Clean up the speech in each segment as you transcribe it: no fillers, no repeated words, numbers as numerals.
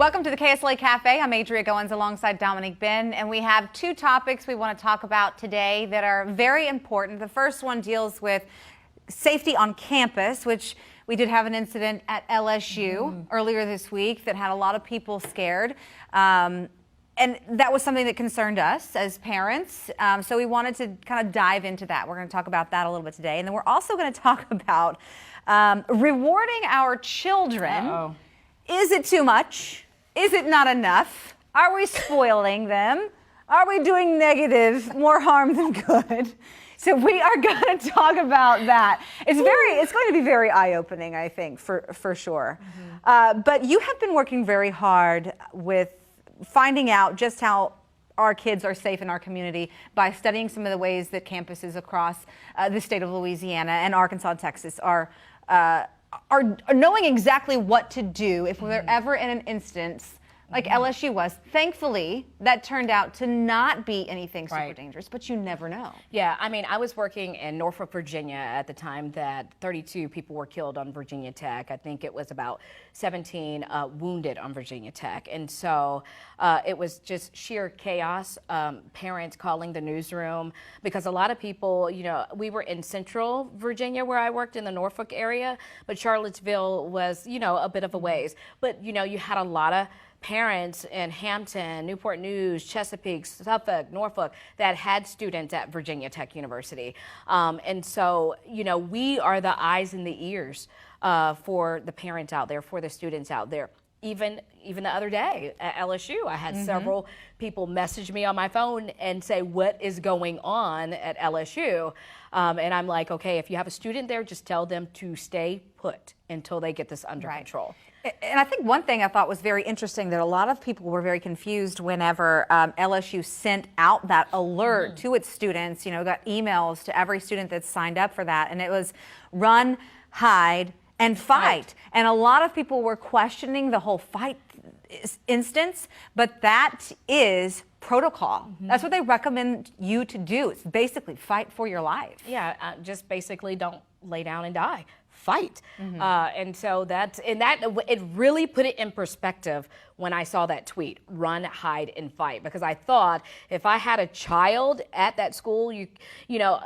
Welcome to the KSLA Cafe. I'm Adria Goins alongside Domonique Benn, and we have two topics we want to talk about today that are very important. The first one deals with safety on campus, which we did have an incident at LSU earlier this week that had a lot of people scared. And that was something that concerned us as parents. So we wanted to kind of dive into that. We're going to talk about that a little bit today. And then we're also going to talk about rewarding our children. Uh-oh. Is it too much? Is it not enough? Are we spoiling them? Are we doing negative more harm than good? So we are going to talk about that. It's going to be very eye-opening, I think, for sure. But you have been working very hard with finding out just how our kids are safe in our community by studying some of the ways that campuses across the state of Louisiana and Arkansas and Texas are knowing exactly what to do if we're ever in an instance like LSU was. Thankfully, that turned out to not be anything super dangerous, but you never know. Yeah, I mean, I was working in Norfolk, Virginia at the time that 32 people were killed on Virginia Tech. I think it was about 17 wounded on Virginia Tech. And so it was just sheer chaos, parents calling the newsroom, because a lot of people, you know, we were in central Virginia where I worked in the Norfolk area, but Charlottesville was, you know, a bit of a ways. But, you know, you had a lot of parents in Hampton, Newport News, Chesapeake, Suffolk, Norfolk that had students at Virginia Tech University. And so, you know, we are the eyes and the ears for the parents out there, for the students out there. Even the other day at LSU, I had several people message me on my phone and say, what is going on at LSU? And I'm like, okay, if you have a student there, just tell them to stay put until they get this under control. And I think one thing I thought was very interesting that a lot of people were very confused whenever LSU sent out that alert to its students, you know, got emails to every student that signed up for that. And it was run, hide, and fight. And a lot of people were questioning the whole fight instance, but that is protocol. That's what they recommend you to do. It's basically fight for your life. Yeah, just basically don't lay down and die. Fight. And so it really put it in perspective when I saw that tweet, run, hide, and fight, because I thought if I had a child at that school, you know,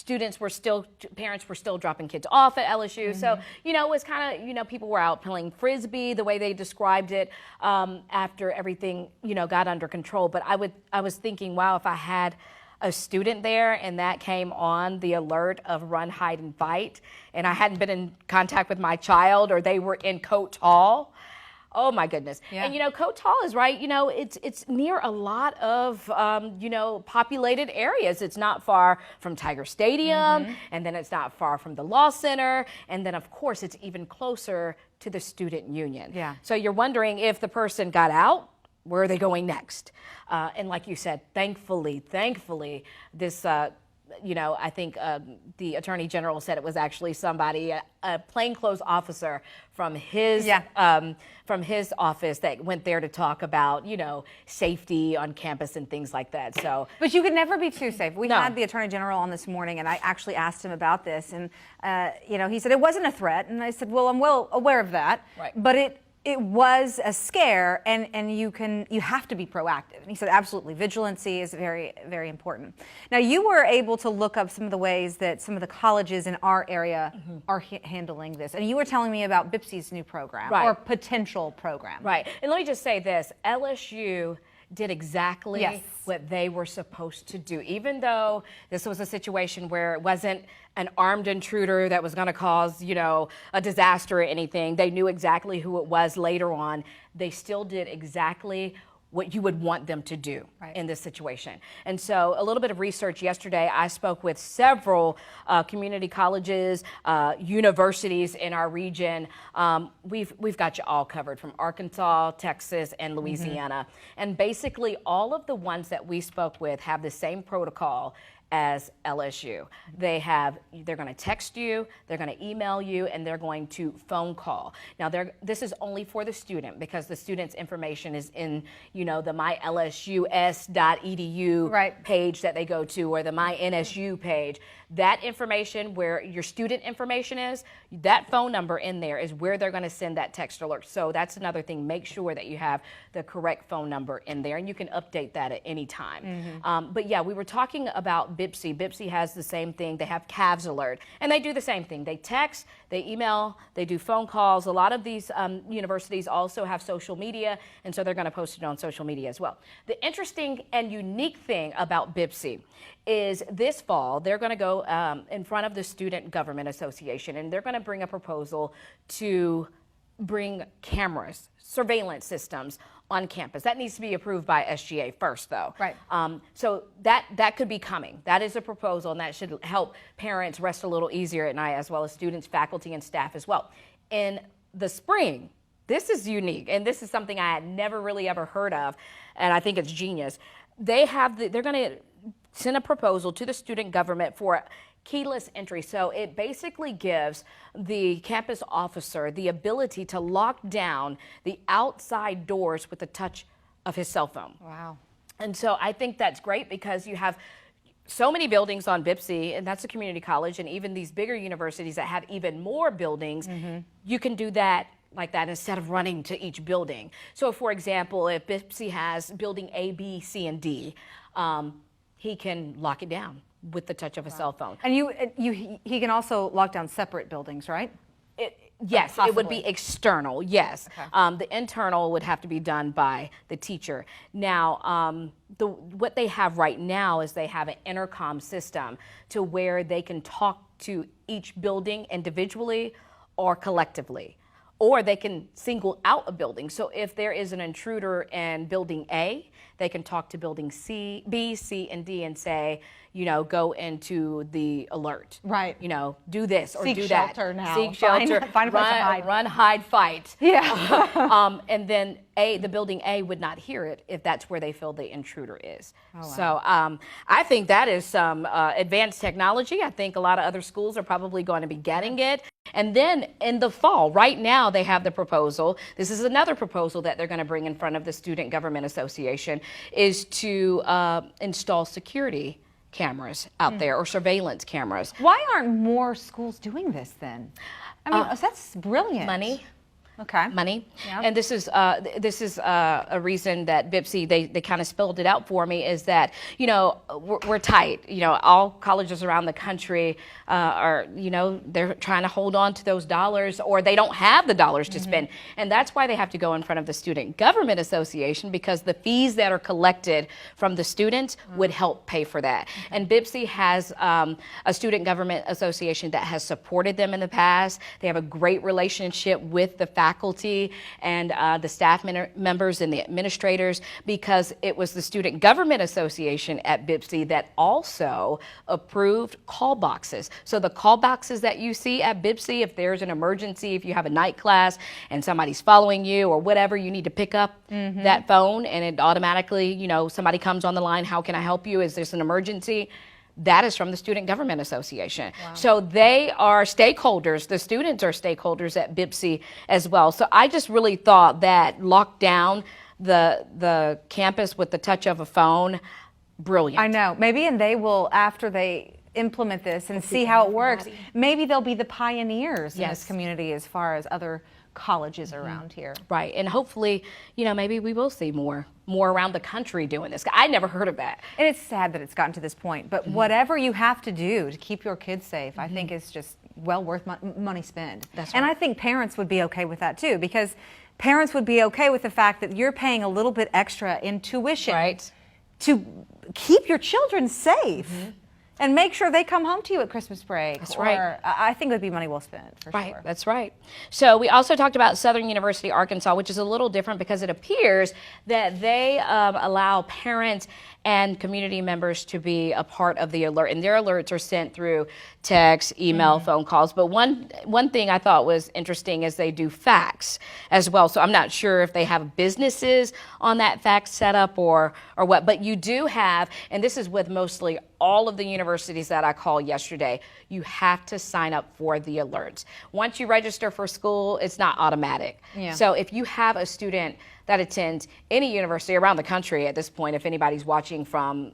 parents were still dropping kids off at LSU. So, you know, it was kind of, you know, people were out playing Frisbee, the way they described it, after everything, you know, got under control. But I was thinking, wow, if I had a student there and that came on the alert of run, hide, and fight, and I hadn't been in contact with my child, or they were in Coates Hall, oh my goodness. Yeah. And you know, Coates Hall is right, you know, it's near a lot of, you know, populated areas. It's not far from Tiger Stadium, and then it's not far from the Law Center, and then of course it's even closer to the Student Union. Yeah. So you're wondering if the person got out, where are they going next? And like you said, thankfully, this, you know, I think the Attorney General said it was actually somebody, a plainclothes officer from his office that went there to talk about, you know, safety on campus and things like that. So, but you could never be too safe. We had the Attorney General on this morning, and I actually asked him about this, and you know, he said it wasn't a threat, and I said, well, I'm well aware of that, but it was a scare, and you have to be proactive. And he said, absolutely, vigilancy is very, very important. Now, you were able to look up some of the ways that some of the colleges in our area are handling this. And you were telling me about BIPSI's new program, or potential program. Right. And let me just say this, LSU did exactly what they were supposed to do. Even though this was a situation where it wasn't an armed intruder that was going to cause, you know, a disaster or anything, they knew exactly who it was later on. They still did exactly what you would want them to do in this situation. And so a little bit of research yesterday, I spoke with several community colleges, universities in our region. We've got you all covered from Arkansas, Texas, and Louisiana. And basically all of the ones that we spoke with have the same protocol as LSU. They're going to text you, they're going to email you, and they're going to phone call. Now, this is only for the student because the student's information is in, the mylsus.edu page that they go to, or the MyNSU page. That information where your student information is, that phone number in there is where they're going to send that text alert. So that's another thing. Make sure that you have the correct phone number in there, and you can update that at any time. But yeah, we were talking about BIPSI. BIPSI has the same thing. They have CAVS alert, and they do the same thing. They text, they email, they do phone calls. A lot of these universities also have social media, and so they're going to post it on social media as well. The interesting and unique thing about BIPSI is this fall, they're going to go in front of the Student Government Association, and they're going to bring a proposal to bring cameras, surveillance systems on campus. That needs to be approved by SGA first, though. Right. So that could be coming. That is a proposal, and that should help parents rest a little easier at night, as well as students, faculty, and staff as well. In the spring, this is unique, and this is something I had never really ever heard of, and I think it's genius. They're going to send a proposal to the student government for keyless entry. So it basically gives the campus officer the ability to lock down the outside doors with the touch of his cell phone. Wow. And so I think that's great because you have so many buildings on BIPSI, and that's a community college, and even these bigger universities that have even more buildings, you can do that like that instead of running to each building. So for example, if BIPSI has building A, B, C, and D, he can lock it down with the touch of a cell phone. And he can also lock down separate buildings, right? Yes, Possibly. it would be external, yes. Okay. The internal would have to be done by the teacher. Now, what they have right now is they have an intercom system to where they can talk to each building individually or collectively, or they can single out a building. So if there is an intruder in building A, they can talk to building C, B, C, and D and say, go into the alert. Right. Do this or Seek do that. Shelter now. Seek shelter. Find a place to hide. Run, hide, fight. Yeah. And then the building A would not hear it if that's where they feel the intruder is. Oh, wow. So I think that is some advanced technology. I think a lot of other schools are probably going to be getting it. And then in the fall, right now they have the proposal. This is another proposal that they're going to bring in front of the Student Government Association, is to install security cameras out there, or surveillance cameras. Why aren't more schools doing this then? I mean, that's brilliant. Money. Okay. Money. Yep. And this is a reason that BIPSI, they kind of spelled it out for me, is that, we're tight. All colleges around the country are, they're trying to hold on to those dollars, or they don't have the dollars to spend. And that's why they have to go in front of the Student Government Association, because the fees that are collected from the students would help pay for that. And BIPSI has a Student Government Association that has supported them in the past. They have a great relationship with the faculty and the staff members and the administrators, because it was the Student Government Association at BIPSI that also approved call boxes. So the call boxes that you see at BIPSI, if there's an emergency, if you have a night class and somebody's following you or whatever, you need to pick up that phone, and it automatically, somebody comes on the line, how can I help you? Is this an emergency? That is from the Student Government Association. Wow. So they are stakeholders. The students are stakeholders at BIPSI as well. So I just really thought that lock down the campus with the touch of a phone, brilliant. I know. Maybe, and they will, after they implement this and see how it works, maybe they'll be the pioneers in this community as far as other colleges around here. Right. And hopefully, maybe we will see more around the country doing this. I never heard of that. And it's sad that it's gotten to this point, but whatever you have to do to keep your kids safe, I think is just well worth money spent. That's and right. I think parents would be okay with that too, because parents would be okay with the fact that you're paying a little bit extra in tuition to keep your children safe. And make sure they come home to you at Christmas break. That's right. I think it would be money well spent, for Right, sure. that's right. So we also talked about Southern University, Arkansas, which is a little different because it appears that they allow parents and community members to be a part of the alert. And their alerts are sent through text, email, phone calls. But one thing I thought was interesting is they do fax as well. So I'm not sure if they have businesses on that fax setup or what. But you do have, and this is with mostly all of the universities that I called yesterday, you have to sign up for the alerts. Once you register for school, it's not automatic. Yeah. So if you have a student that attends any university around the country at this point, if anybody's watching from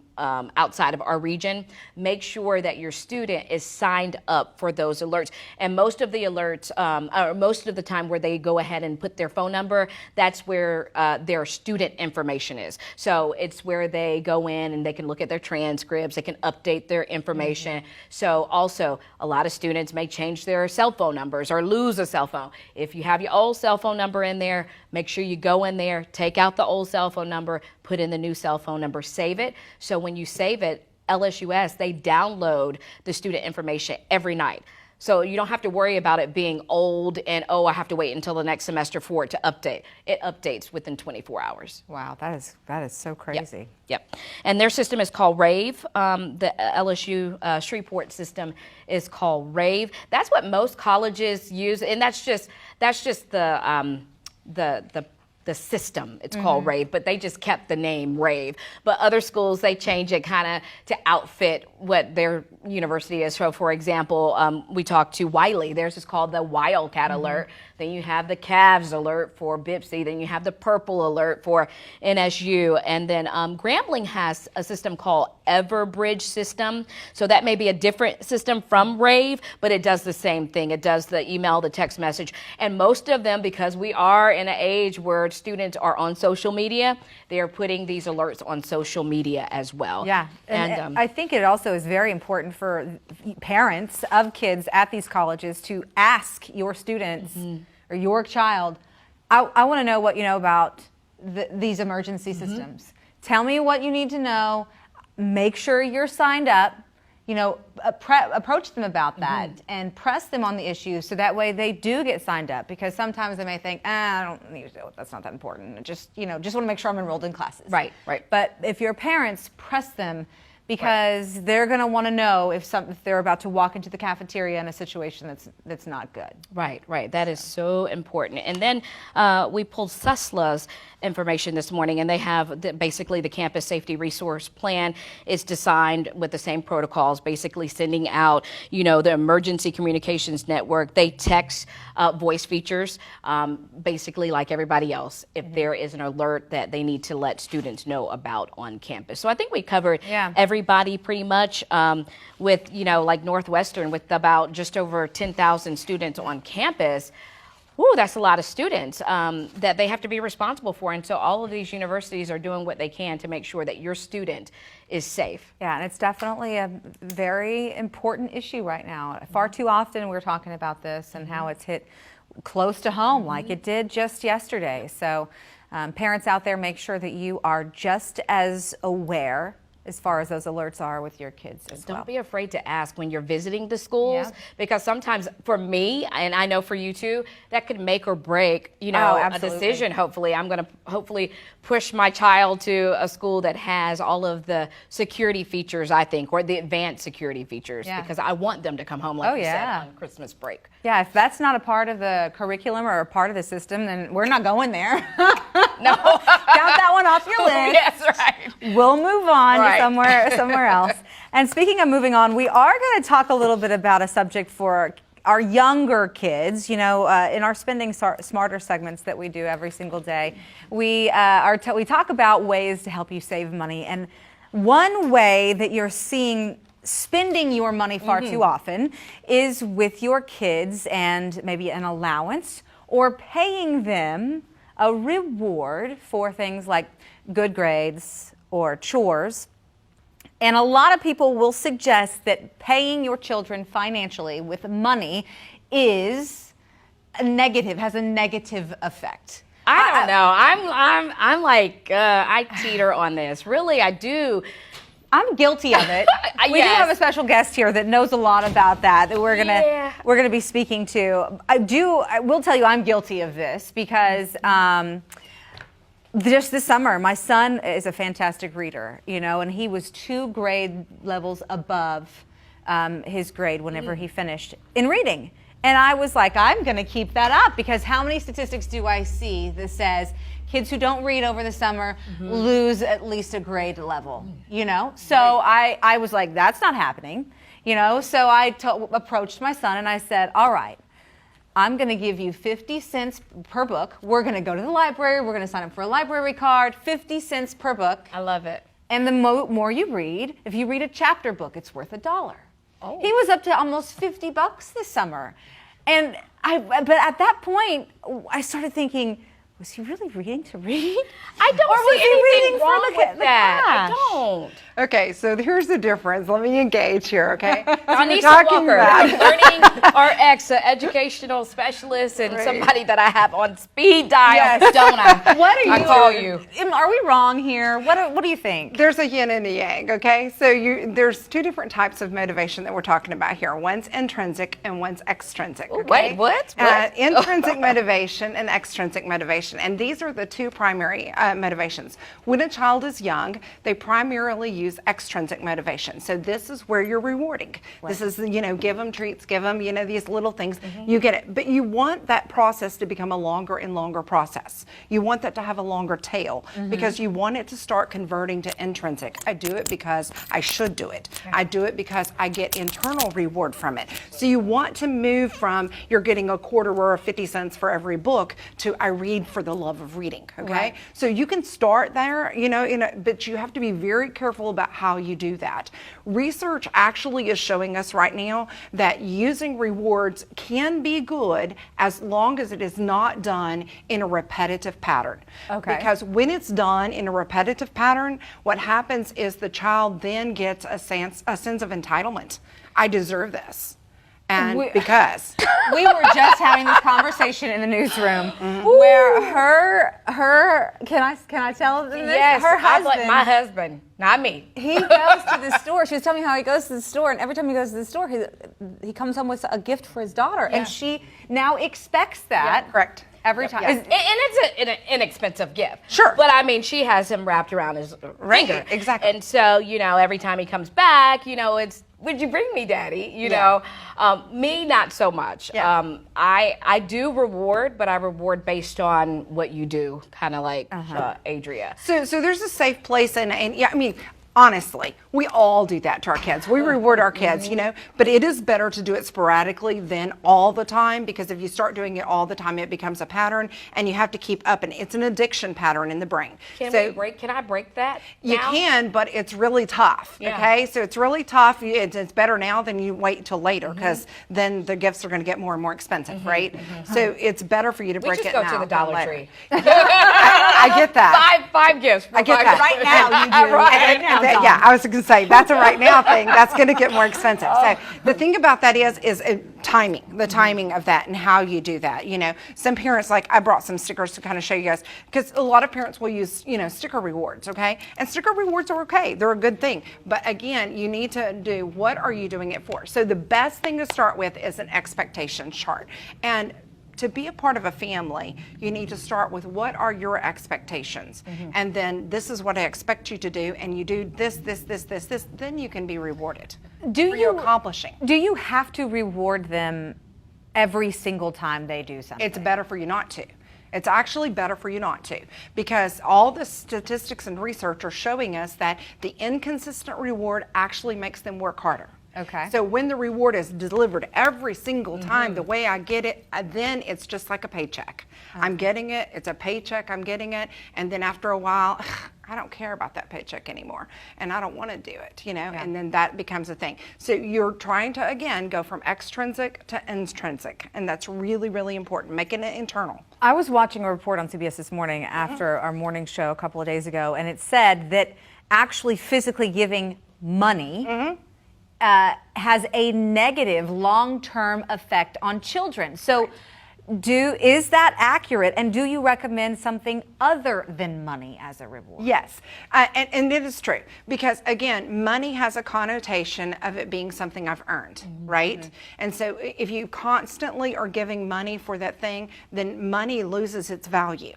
outside of our region, make sure that your student is signed up for those alerts. And most of the alerts, or most of the time where they go ahead and put their phone number, that's where their student information is. So it's where they go in and they can look at their transcripts, they can update their information. So also, a lot of students may change their cell phone numbers or lose a cell phone. If you have your old cell phone number in there, make sure you go in there, take out the old cell phone number, put in the new cell phone number, save it. So when you save it, LSUS, they download the student information every night. So you don't have to worry about it being old and, oh, I have to wait until the next semester for it to update. It updates within 24 hours. Wow, that is so crazy. Yep. And their system is called RAVE. The LSU Shreveport system is called RAVE. That's what most colleges use, and that's just the system. It's called RAVE, but they just kept the name RAVE. But other schools, they change it kind of to outfit what their university is. So, for example, we talked to Wiley. Theirs is called the Wildcat Alert. Then you have the Cavs Alert for BIPSI. Then you have the Purple Alert for NSU. And then Grambling has a system called Everbridge system. So that may be a different system from RAVE, but it does the same thing. It does the email, the text message. And most of them, because we are in an age where students are on social media, they are putting these alerts on social media as well. Yeah, and I think it also is very important for parents of kids at these colleges to ask your students or your child, I want to know what you know about these emergency systems. Tell me what you need to know. Make sure you're signed up. You know, approach them about that and press them on the issue so that way they do get signed up, because sometimes they may think, I don't need to do it. That's not that important. Just want to make sure I'm enrolled in classes. Right. But if your parents, press them, because they're going to want to know if they're about to walk into the cafeteria in a situation that's not good. Right. That is so important. And then we pulled SUSLA's information this morning, and they have basically the campus safety resource plan is designed with the same protocols, basically sending out, the emergency communications network. They text voice features, basically like everybody else, if there is an alert that they need to let students know about on campus. So I think we covered everybody pretty much with, like Northwestern with about just over 10,000 students on campus. Ooh, that's a lot of students that they have to be responsible for. And so all of these universities are doing what they can to make sure that your student is safe. Yeah, and it's definitely a very important issue right now. Far too often we're talking about this and how it's hit close to home like it did just yesterday. So parents out there, make sure that you are just as aware as far as those alerts are with your kids as well. Don't be afraid to ask when you're visiting the schools, because sometimes for me, and I know for you too, that could make or break, a decision. Hopefully, I'm going to push my child to a school that has all of the security features, I think, or the advanced security features, because I want them to come home, like you said, on Christmas break. Yeah, if that's not a part of the curriculum or a part of the system, then we're not going there. No. Count that one off your list. Yes, right. We'll move on to somewhere else. And speaking of moving on, we are going to talk a little bit about a subject for our younger kids. In our Spending Smarter segments that we do every single day, we talk about ways to help you save money. And one way that you're seeing spending your money far too often is with your kids and maybe an allowance or paying them a reward for things like good grades or chores. And a lot of people will suggest that paying your children financially with money has a negative effect. I don't know. I'm like, I teeter on this. Really, I do. I'm guilty of it. We do have a special guest here that knows a lot about that we're gonna be speaking to. I will tell you I'm guilty of this because just this summer my son is a fantastic reader, and he was 2 grade levels above his grade whenever he finished in reading. And I was like, I'm going to keep that up, because how many statistics do I see that says kids who don't read over the summer lose at least a grade level, you know? So I was like, that's not happening, you know? So I approached my son and I said, all right, I'm going to give you 50 cents per book. We're going to go to the library. We're going to sign up for a library card, 50 cents per book. I love it. And the more you read, if you read a chapter book, it's worth $1. Oh. He was up to almost $50 this summer. But at that point, I started thinking, was he really reading to read? I don't Or was see he anything reading for wrong with the that. cash? I don't. Okay, so here's the difference. Let me engage here, okay? So we're Anissa talking Walker, about learning RX, an educational specialist, and somebody that I have on speed dial, don't I? What are you? I call you. Are we wrong here? What do you think? There's a yin and a yang, okay? So there's two different types of motivation that we're talking about here. One's intrinsic and one's extrinsic. Ooh, Okay? wait, what? Intrinsic motivation and extrinsic motivation. And these are the two primary motivations. When a child is young, they primarily use extrinsic motivation. So this is where you're rewarding. Right. This is, give them treats, give them, these little things. You get it. But you want that process to become a longer and longer process. You want that to have a longer tail because you want it to start converting to intrinsic. I do it because I should do it. I do it because I get internal reward from it. So you want to move from you're getting a quarter or 50 cents for every book to I read for the love of reading. Okay. Right. So you can start there, but you have to be very careful about how you do that. Research actually is showing us right now that using rewards can be good as long as it is not done in a repetitive pattern. Okay. Because when it's done in a repetitive pattern, what happens is the child then gets a sense of entitlement. I deserve this. And because we were just having this conversation in the newsroom where her can I tell them this? Yes, her husband, my husband, not me. He goes to the store. She was telling me how he goes to the store, and every time he goes to the store, he comes home with a gift for his daughter, and she now expects that. Yeah, correct. Every time. And it's an inexpensive gift. Sure. But I mean, she has him wrapped around his finger. Exactly. And so, every time he comes back, it's, would you bring me, Daddy? You know, me, not so much. Yeah. I do reward, but I reward based on what you do, kind of like Adria. So there's a safe place, and honestly, we all do that to our kids. We reward our kids, but it is better to do it sporadically than all the time, because if you start doing it all the time, it becomes a pattern, and you have to keep up, and it's an addiction pattern in the brain. Can I break that You now? can, but it's really tough, okay? So it's really tough. It's better now than you wait till later, because then the gifts are going to get more and more expensive, right? So it's better for you to break it now. We just go to the Dollar Tree. I get that. Five gifts. I get that. Right now, you do. Right now. Yeah, I was going to say that's a right now thing. That's going to get more expensive. So the thing about that is timing, the timing of that and how you do that. Some parents, like I brought some stickers to kind of show you guys, because a lot of parents will use, sticker rewards, okay? And sticker rewards are okay. They're a good thing. But again, you need to do, what are you doing it for? So the best thing to start with is an expectation chart. And to be a part of a family, you need to start with what are your expectations, and then this is what I expect you to do, and you do this, then you can be rewarded for you accomplishing. Do you have to reward them every single time they do something? It's better for you not to. It's actually better for you not to, because all the statistics and research are showing us that the inconsistent reward actually makes them work harder. Okay. So when the reward is delivered every single time the way I get it, then it's just like a paycheck. I'm getting it, it's a paycheck, I'm getting it, and then after a while, I don't care about that paycheck anymore, and I don't want to do it, and then that becomes a thing. So you're trying to, again, go from extrinsic to intrinsic, and that's really, really important, making it internal. I was watching a report on CBS this morning after our morning show a couple of days ago, and it said that actually physically giving money has a negative long-term effect on children. So is that accurate, and do you recommend something other than money as a reward? Yes, and it is true, because again, money has a connotation of it being something I've earned, right? And so if you constantly are giving money for that thing, then money loses its value.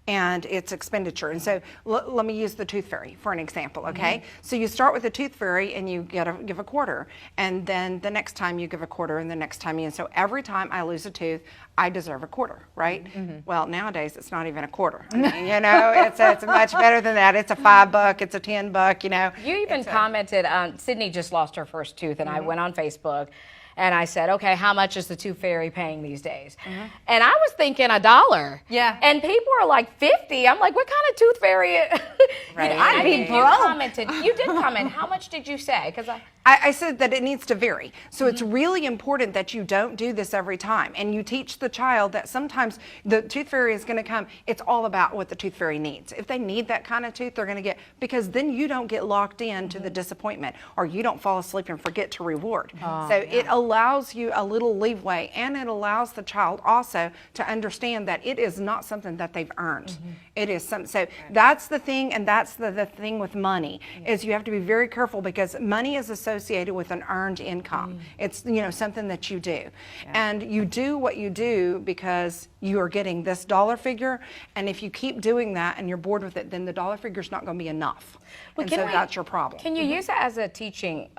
and it's expenditure. And so let me use the tooth fairy for an example, okay? So you start with the tooth fairy and you give a quarter, and then the next time you give a quarter, and the next time and so every time I lose a tooth, I deserve a quarter, right? Well, nowadays it's not even a quarter. I mean, you know, it's much better than that. It's a $5, it's a $10, you know. You even commented, Sydney just lost her first tooth, and I went on Facebook and I said, okay, how much is the tooth fairy paying these days? And I was thinking $1. Yeah. And people are like 50. I'm like, what kind of tooth fairy? Right. I'd be You broke. commented. You did comment. How much did you say? Because I said that it needs to vary. So it's really important that you don't do this every time. And you teach the child that sometimes the tooth fairy is going to come. It's all about what the tooth fairy needs. If they need that kind of tooth, they're going to get, because then you don't get locked into the disappointment, or you don't fall asleep and forget to reward. So it allows you a little leeway, and it allows the child also to understand that it is not something that they've earned. It is something. So that's the thing, and that's the thing with money, is you have to be very careful, because money is associated with an earned income. It's, you know, something that you do. And you do what you do because you are getting this dollar figure, and if you keep doing that and you're bored with it, then the dollar figure is not going to be enough. And so that's your problem. Can you use it as a teaching,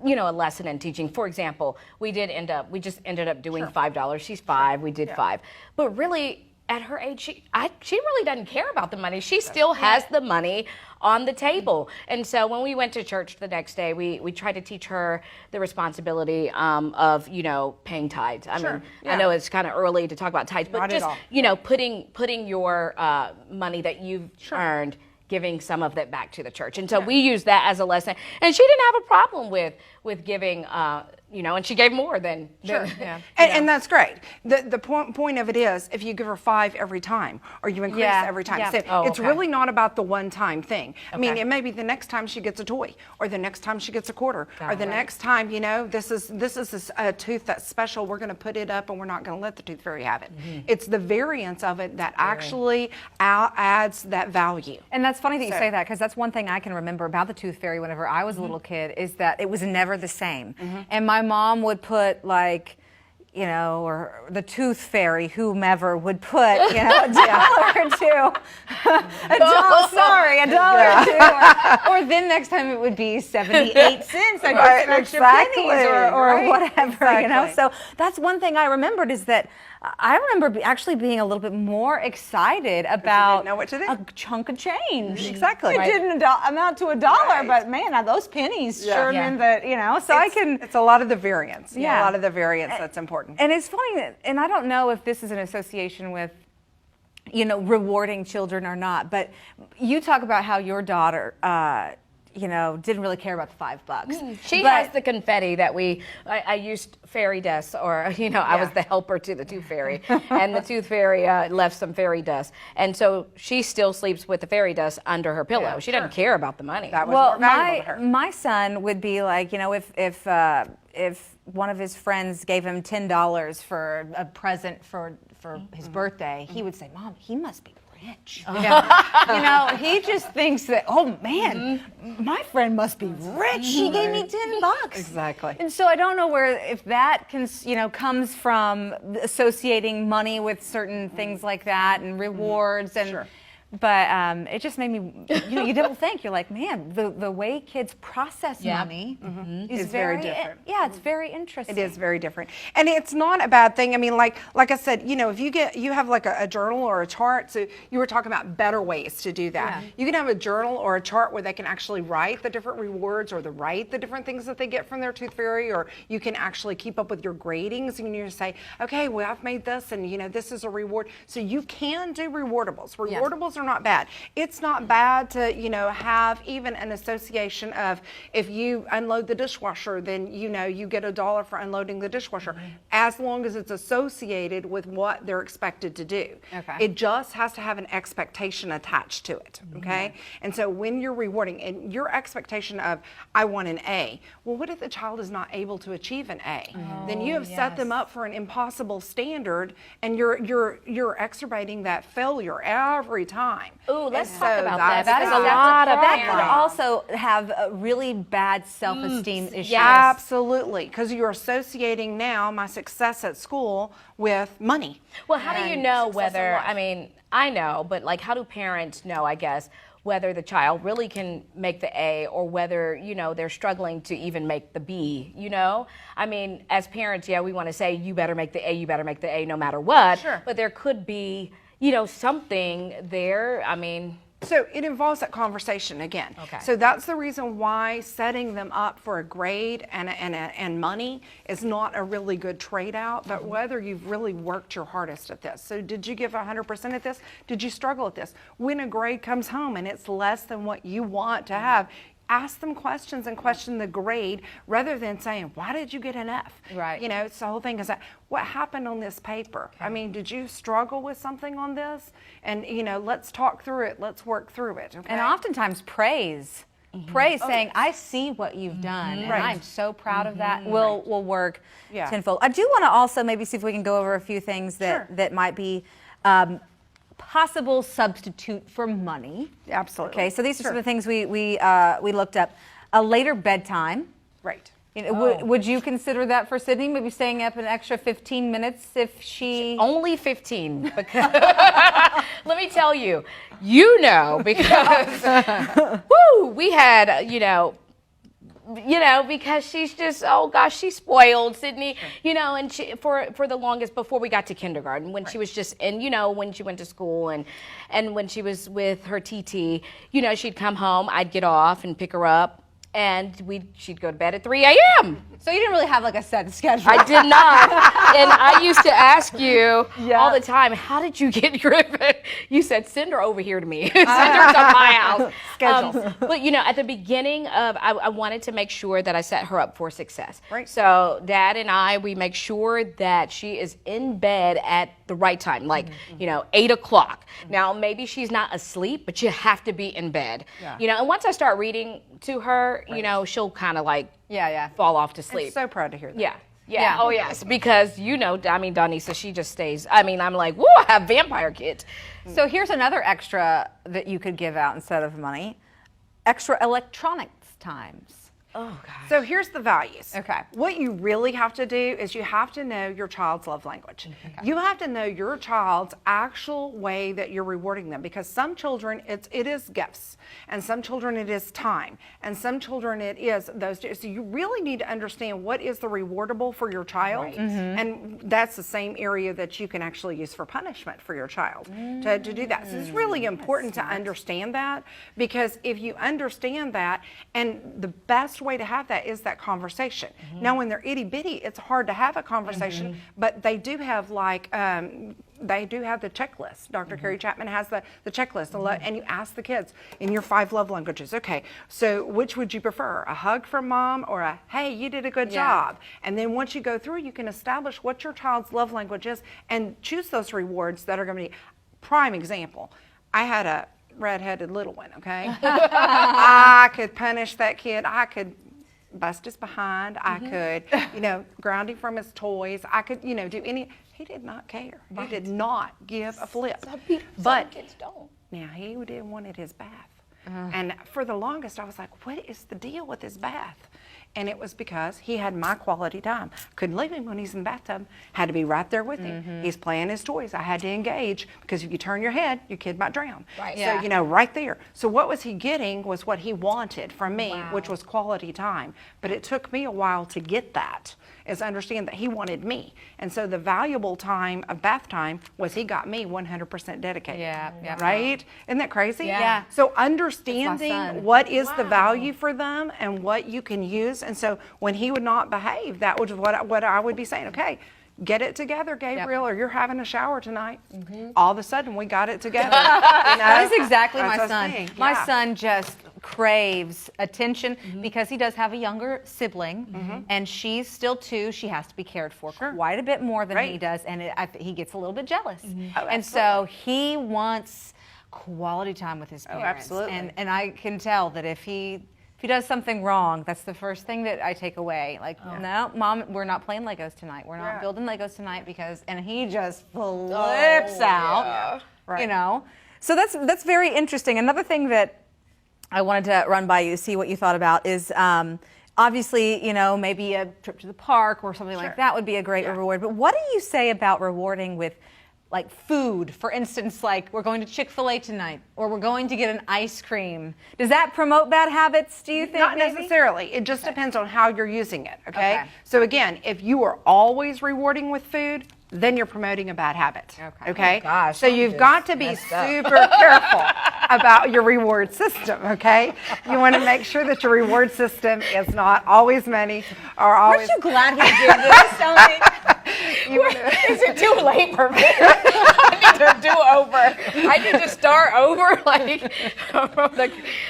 you know, a lesson in teaching? For example, we just ended up doing $5. She's 5, we did 5. But really, at her age, she really doesn't care about the money. She still has the money on the table. And so when we went to church the next day, we tried to teach her the responsibility of, you know, paying tithes. I mean, I know it's kind of early to talk about tithes, but just, you know, putting your money that you've earned, giving some of that back to the church. And so we used that as a lesson. And she didn't have a problem with giving, you know, and she gave more than And that's great. The point of it is, if you give her 5 every time, or you increase every time. So it's really not about the one-time thing. I mean, it may be the next time she gets a toy, or the next time she gets a quarter, or the next time, you know, this is a tooth that's special. We're going to put it up, and we're not going to let the tooth fairy have it. It's the variance of it that actually adds that value. And that's funny that you say that, because that's one thing I can remember about the tooth fairy whenever I was a little kid, is that it was never the same. And my mom would put, like, you know, or the tooth fairy, whomever, would put, you know, $1 or $2. $1 or $2. Or then next time it would be 78 cents. I'd get some extra pennies or whatever, you know. So that's one thing I remembered, is that I remember actually being a little bit more excited about didn't know what to do. a chunk of change. Exactly. It didn't amount to $1, but man, those pennies sure meant that, you know, so it's a lot of the variance. Yeah. A lot of the variance that's important. And it's funny that, and I don't know if this is an association with, you know, rewarding children or not, but you talk about how your daughter, you know, didn't really care about the $5. She has the confetti that I used fairy dust, or, you know, I was the helper to the tooth fairy, and the tooth fairy left some fairy dust. And so she still sleeps with the fairy dust under her pillow. She doesn't care about the money. That was more valuable to her. My son would be like, you know, if one of his friends gave him $10 for a present for his birthday, he would say, "Mom, he must be rich." You know, he just thinks that, oh man, my friend must be rich. He gave me $10. Exactly. And so I don't know if that can, you know, comes from associating money with certain things like that and rewards and. But it just made me, you know, you double think. You're like, man, the way kids process money is very different. Yeah, it's very interesting. It is very different, and it's not a bad thing. I mean, like I said, you know, if you have like a journal or a chart. So you were talking about better ways to do that. Yeah. You can have a journal or a chart where they can actually write the different rewards, or write the different things that they get from their tooth fairy, or you can actually keep up with your gradings, and you say, okay, well, I've made this, and you know, this is a reward. So you can do rewardables. Rewardables are not bad. It's not bad to, you know, have even an association of, if you unload the dishwasher, then, you know, you get $1 for unloading the dishwasher, as long as it's associated with what they're expected to do. It just has to have an expectation attached to it, okay? And so when you're rewarding, and your expectation of, I want an A, well, what if the child is not able to achieve an A? Then you have set them up for an impossible standard, and you're exacerbating that failure every time. time. Ooh, let's And talk so about that. that's- Because a lot of That could parents. also have a really bad self-esteem issues. yes. Absolutely, because you're associating now my success at school with money. Well, how do you and know success in whether, life. I mean, I know, but like, how do parents know, I guess, whether the child really can make the A or whether, they're struggling to even make the B, I mean, as parents, yeah, we want to say, you better make the A, you better make the A no matter what. Sure. But there could be, something there. I mean, So it involves that conversation again. Okay. So that's the reason why setting them up for a grade and money is not a really good trade out, but whether you've really worked your hardest at this. So did you give 100% at this? Did you struggle at this? When a grade comes home and it's less than what you want to have, ask them questions and question the grade rather than saying, why did you get an F? Right. It's the whole thing is that, what happened on this paper? I mean, did you struggle with something on this? And, let's talk through it. Let's work through it. Okay? And oftentimes praise. Praise, saying, I see what you've done, and Right. I'm so proud of that, will work Yeah. tenfold. I do want to also maybe see if we can go over a few things Sure. that might be possible substitute for money. Absolutely. Okay, so these are some Sure. of the things we looked up. A later bedtime. Right. Would you consider that for Sydney? Maybe staying up an extra 15 minutes if she... only 15 because let me tell you, because woo, we had, because she's just, oh gosh, she's spoiled, Sydney, and she, for the longest before we got to kindergarten, when she was just in, when she went to school and when she was with her TT, she'd come home, I'd get off and pick her up. And she'd go to bed at 3 a.m. So you didn't really have like a set schedule. I did not. And I used to ask you Yeah. all the time, how did you get your You said, send her over here to me. Send her to my house. Schedule. But, at the beginning of, I wanted to make sure that I set her up for success. Right. So Dad and we make sure that she is in bed at the right time, like, 8 o'clock. Now, maybe she's not asleep, but you have to be in bed. Yeah. And once I start reading to her, she'll kind of like Yeah. fall off to sleep. I'm so proud to hear that. Yeah. Yeah. Oh, yes. Because, Donisa, she just stays. I mean, I'm like, whoa, I have vampire kids. So here's another extra that you could give out instead of money. Extra electronics times. Oh, gosh. So here's the values. Okay. What you really have to do is you have to know your child's love language. You have to know your child's actual way that you're rewarding them, because some children it is gifts, and some children it is time, and some children it is those two. So you really need to understand what is the rewardable for your child, and that's the same area that you can actually use for punishment for your child to do that. So it's really important to understand that, because if you understand that, and the best way to have that is that conversation. Now, when they're itty bitty, it's hard to have a conversation, but they do have they do have the checklist. Dr. Carrie Chapman has the checklist, and you ask the kids in your 5 love languages. Okay, so which would you prefer? A hug from mom or a hey, you did a good job? And then once you go through, you can establish what your child's love language is and choose those rewards that are going to be. Prime example, I had a redheaded little one, okay? I could punish that kid. I could bust his behind. I could, ground him from his toys. I could, do any. He did not care. He did not give a flip. Some kids don't. Now, he didn't wanted his bath. And for the longest, I was like, what is the deal with his bath? And it was because he had my quality time. Couldn't leave him when he's in the bathtub. Had to be right there with him. He's playing his toys. I had to engage, because if you turn your head, your kid might drown. Right. So, right there. So what was he getting was what he wanted from me, which was quality time. But it took me a while to get that, is understand that he wanted me. And so the valuable time of bath time was he got me 100% dedicated. Yeah. Right? Isn't that crazy? Yeah. So son. understanding what is the value for them and what you can use. And so when he would not behave, that was what I would be saying. Okay, get it together, Gabriel, or you're having a shower tonight. All of a sudden, we got it together. That is exactly That's my the son. thing, My yeah. son just craves attention because he does have a younger sibling, and she's still 2. She has to be cared for quite a bit more than he Right. does, and he gets a little bit jealous. Oh, And so he wants quality time with his parents. absolutely. And I can tell that if he does something wrong, that's the first thing that I take away. Like, no, Mom, we're not playing Legos tonight. We're not building Legos tonight and he just flips out, Right. So that's very interesting. Another thing that I wanted to run by you, see what you thought about, is obviously, maybe a trip to the park or something like that would be a great reward. But what do you say about rewarding with like food? For instance, like we're going to Chick-fil-A tonight, or we're going to get an ice cream. Does that promote bad habits, do you think? Not maybe? necessarily. It just depends on how you're using it, okay? So again, if you are always rewarding with food, then you're promoting a bad habit, okay? Oh, gosh, so you've got to be super careful about your reward system, okay? You want to make sure that your reward system is not always money or always... Aren't you glad we did this, Dominique? Is it too late for me? I need to do over. I need to start over.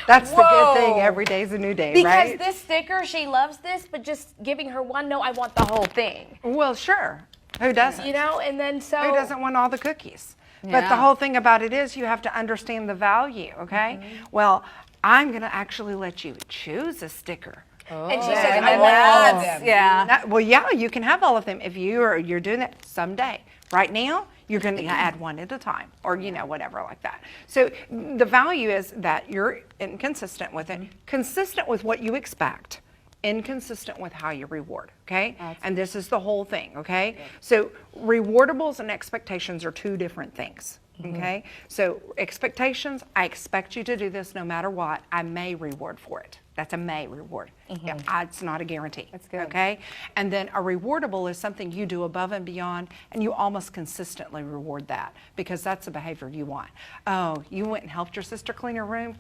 That's the good thing. Every day's a new day, right? Because this sticker, she loves this, but just giving her one, no, I want the whole thing. Well, sure. Who doesn't? And then so... Who doesn't want all the cookies? But the whole thing about it is you have to understand the value, okay? Well, I'm going to actually let you choose a sticker. And she says, I want all of them. Yeah. Well, yeah, you can have all of them if you're doing that someday. Right now, you're going to add one at a time, or whatever like that. So the value is that you're inconsistent with it, consistent with what you expect, inconsistent with how you reward, okay? And this is the whole thing, okay? So rewardables and expectations are two different things, okay? So expectations, I expect you to do this no matter what. I may reward for it. That's a may reward. It's not a guarantee. That's good. Okay? And then a rewardable is something you do above and beyond, and you almost consistently reward that because that's the behavior you want. Oh, you went and helped your sister clean her room?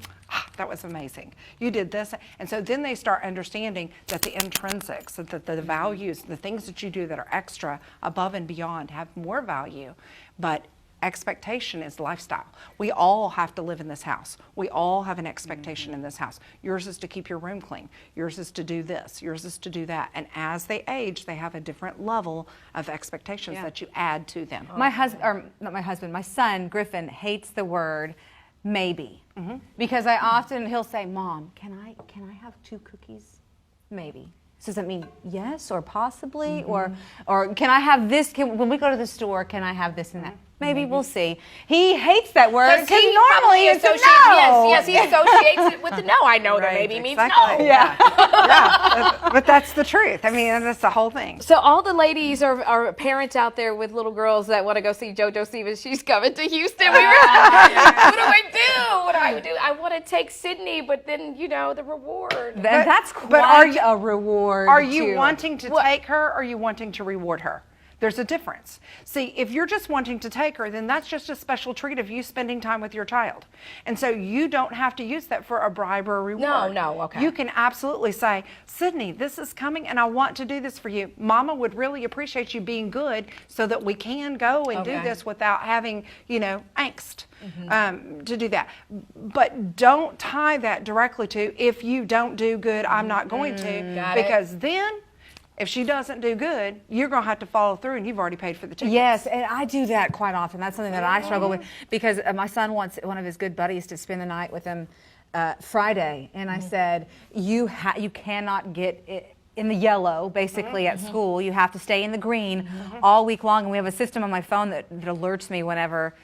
That was amazing. You did this. And so then they start understanding that the intrinsics, that the values, the things that you do that are extra, above and beyond, have more value. But expectation is lifestyle. We all have to live in this house. We all have an expectation in this house. Yours is to keep your room clean. Yours is to do this. Yours is to do that. And as they age, they have a different level of expectations that you add to them. My husband, or not my husband, my son, Griffin, hates the word maybe. Because he'll say, Mom, can I have 2 cookies? Maybe. So does that mean yes or possibly? Or can I have this? When we go to the store, can I have this and that? Maybe we'll see. He hates that word because normally it's a no. Yes, he associates it with the no. I know that maybe means no. Yeah. But that's the truth. I mean, that's the whole thing. So all the ladies are parents out there with little girls that want to go see JoJo Stevens. She's coming to Houston. What do I do? What do I do? I want to take Sydney, but then, the reward. That's quite a reward. Are you wanting to take her or are you wanting to reward her? There's a difference. See, if you're just wanting to take her, then that's just a special treat of you spending time with your child. And so you don't have to use that for a bribe or a reward. No, okay. You can absolutely say, Sydney, this is coming and I want to do this for you. Mama would really appreciate you being good so that we can go and do this without having, angst to do that. But don't tie that directly to, if you don't do good, I'm not going to. Because then, if she doesn't do good, you're going to have to follow through, and you've already paid for the tickets. Yes, and I do that quite often. That's something that I struggle with because my son wants one of his good buddies to spend the night with him Friday, and I said, you cannot get it in the yellow, basically, at school. You have to stay in the green all week long, and we have a system on my phone that alerts me whenever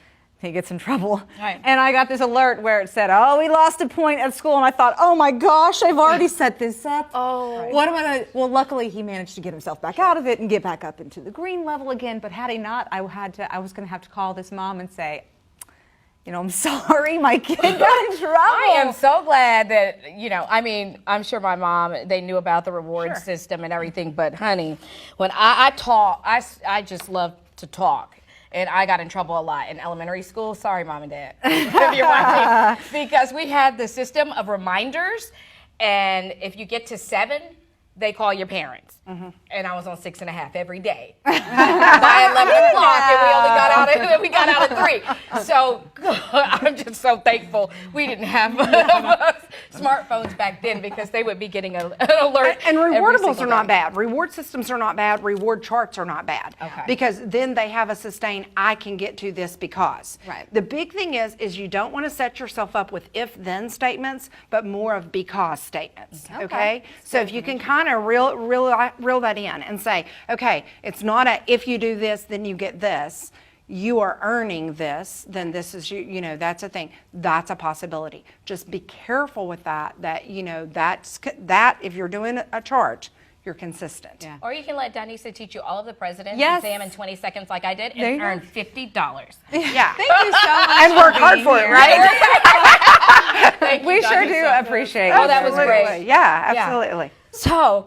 he gets in trouble. Right. And I got this alert where it said, oh, we lost a point at school. And I thought, oh my gosh, I've already set this up. What am I going to? Well, luckily he managed to get himself back out of it and get back up into the green level again. But had he not, I was going to have to call this mom and say, I'm sorry, my kid got in trouble. I am so glad that, I'm sure my mom, they knew about the reward system and everything. But honey, when I talk, I just love to talk. And I got in trouble a lot in elementary school. Sorry, Mom and Dad, if you're watching. Because we had the system of reminders, and if you get to 7, they call your parents. And I was on 6.5 every day by 11 o'clock, and we got out at 3. So I'm just so thankful we didn't have smartphones back then because they would be getting an alert. And rewardables are not bad. Reward systems are not bad. Reward charts are not bad. Because then they have a sustained, I can get to this because. The big thing is you don't want to set yourself up with if-then statements, but more of because statements. Okay? So if you can kind of reel that in and say, okay, it's not a if you do this, then you get this. you are earning this, then this is you know, that's a thing. That's a possibility. Just be careful with that, you know, that if you're doing a charge, you're consistent. Yeah. Or you can let Danisa teach you all of the president's Yes. exam in 20 seconds like I did There and you earn go. $50. Yeah. Thank you so much. And work for hard being for it, here. right? Thank you, We sure do Danisa. appreciate it. Oh, that was Absolutely. great. Yeah, absolutely. So,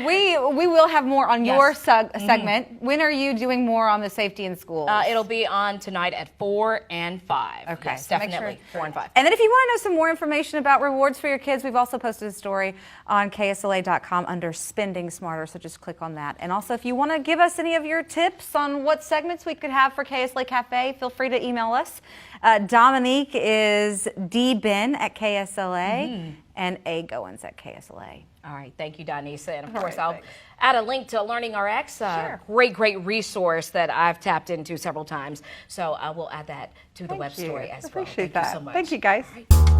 We will have more on your Yes. segment. When are you doing more on the safety in schools? it'll be on tonight at 4 and 5. Okay, Yes, so make definitely. sure- 4 and 5. And then if you want to know some more information about rewards for your kids, we've also posted a story on KSLA.com under Spending Smarter, so just click on that. And also, if you want to give us any of your tips on what segments we could have for KSLA Cafe, feel free to email us. Domonique is Benn at KSLA and A. Goins at KSLA. All right, thank you, Danisa. And of All course, right, I'll thanks. add a link to Learning RX, Sure. great resource that I've tapped into several times. So I will add that to the web story as well. Appreciate Thank that. you so much. Thank you, guys. All right.